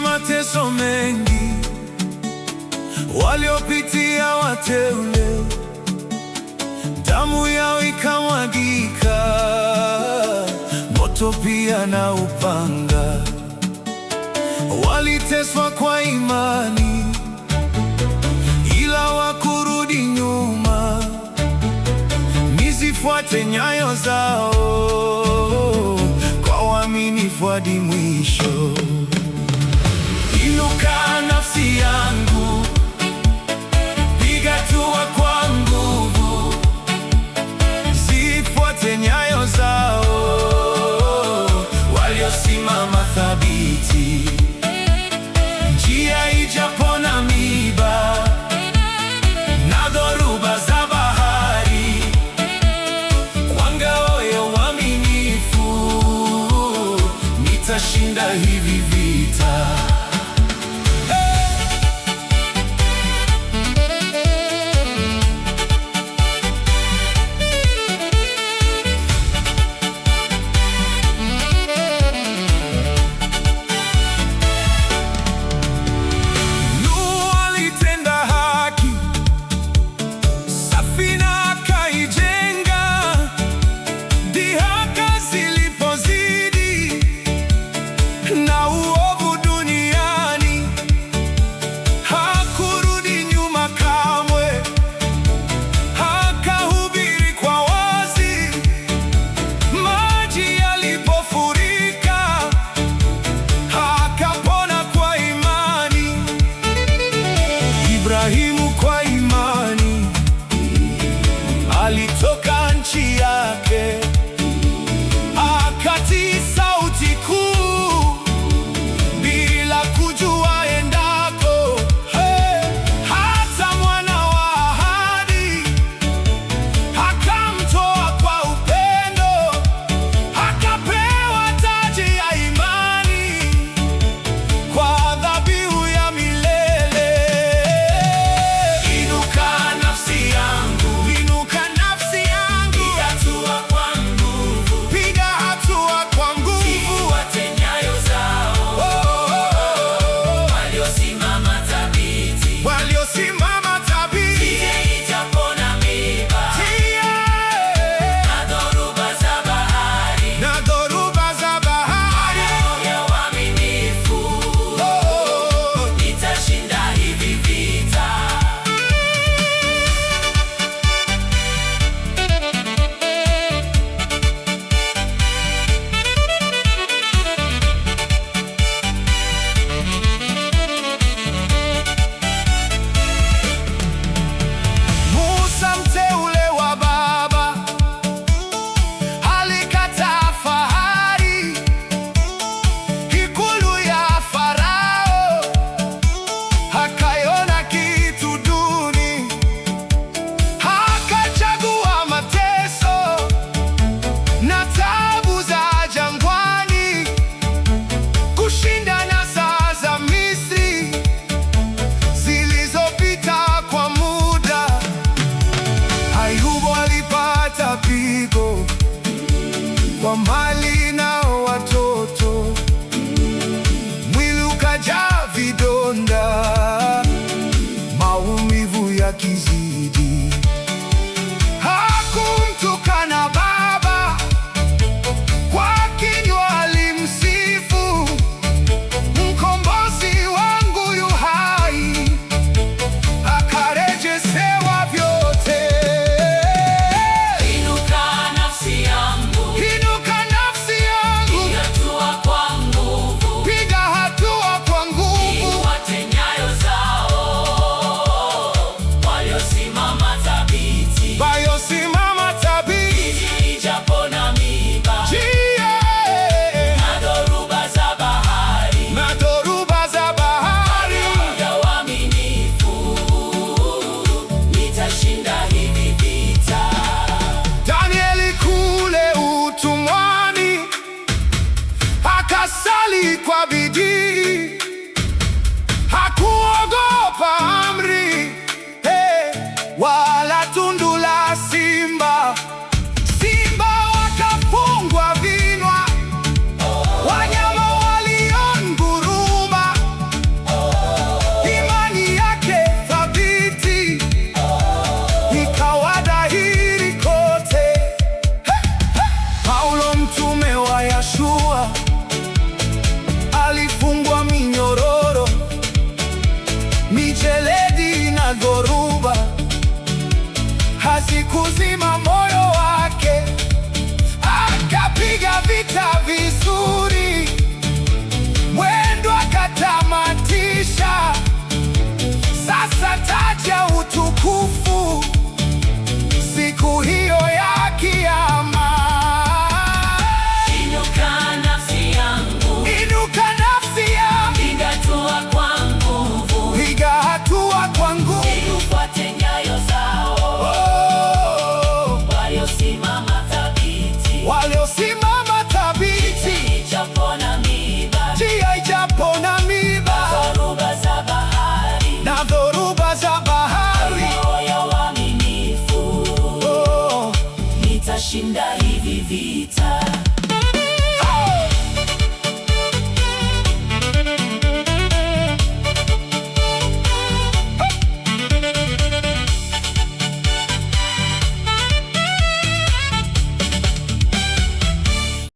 Mateso mengi waliopitia wateule, damu yao ikamwagika, moto pia na upanga. Waliteswa kwa imani, ila wakurudi nyuma, nizifuate nyayo zao kwa uaminifu hadi mwisho. Inuka nafsi yangu, piga hatua kwa nguvu, zifuate nyayo zao waliosimama thabiti. Njia ijapo na miiba na dhoruba za bahari, kwa ngao ya uaminifu nitashinda hivi vita. Ibrahimu kwa imani alitoka nchi yake, akatii sauti kuu bila kujua endako. Hata mwana wa ahadi akamtoa kwa upendo, akapewa taji ya imani kwa dhabihu ya milele. Kwa mali na watoto, mwili ukajaa vidonda, maumivu yakizidi. Hakumtukana baba, kwa kinywa alimsifu, mkombozi wangu yu hai, akarejeshewa vyote. Inuka nafsi yangu, inuka nafsi kwa bidii, hakuogopa amri, wala tundu la simba. Simba wakafungwa vinywa, wanyama walionguruma. Imani yake thabiti ikawa dhahiri kote. Paulo mtume wa Yeshua alifungwa minyororo, mijeledi na dhoruba, hazikuzima moyo wake. Akapiga vita vizuri, mwendo akatamatisha. Sasa taji ya utukufu siku hiyo ya Kiyama. Inuka nafsi yangu, Inuka nafsi yangu, piga hatua kwa nguvu, piga hatua kwa nguvu. ufuate nyayo zao, Oh, waliosimama thabiti. waliosimama thabiti, Ijapo na miiba, njia ijapo na miiba dhoruba za bahari, na dhoruba za bahari. moyo waaminifu, Oh, nitashinda hivi vita.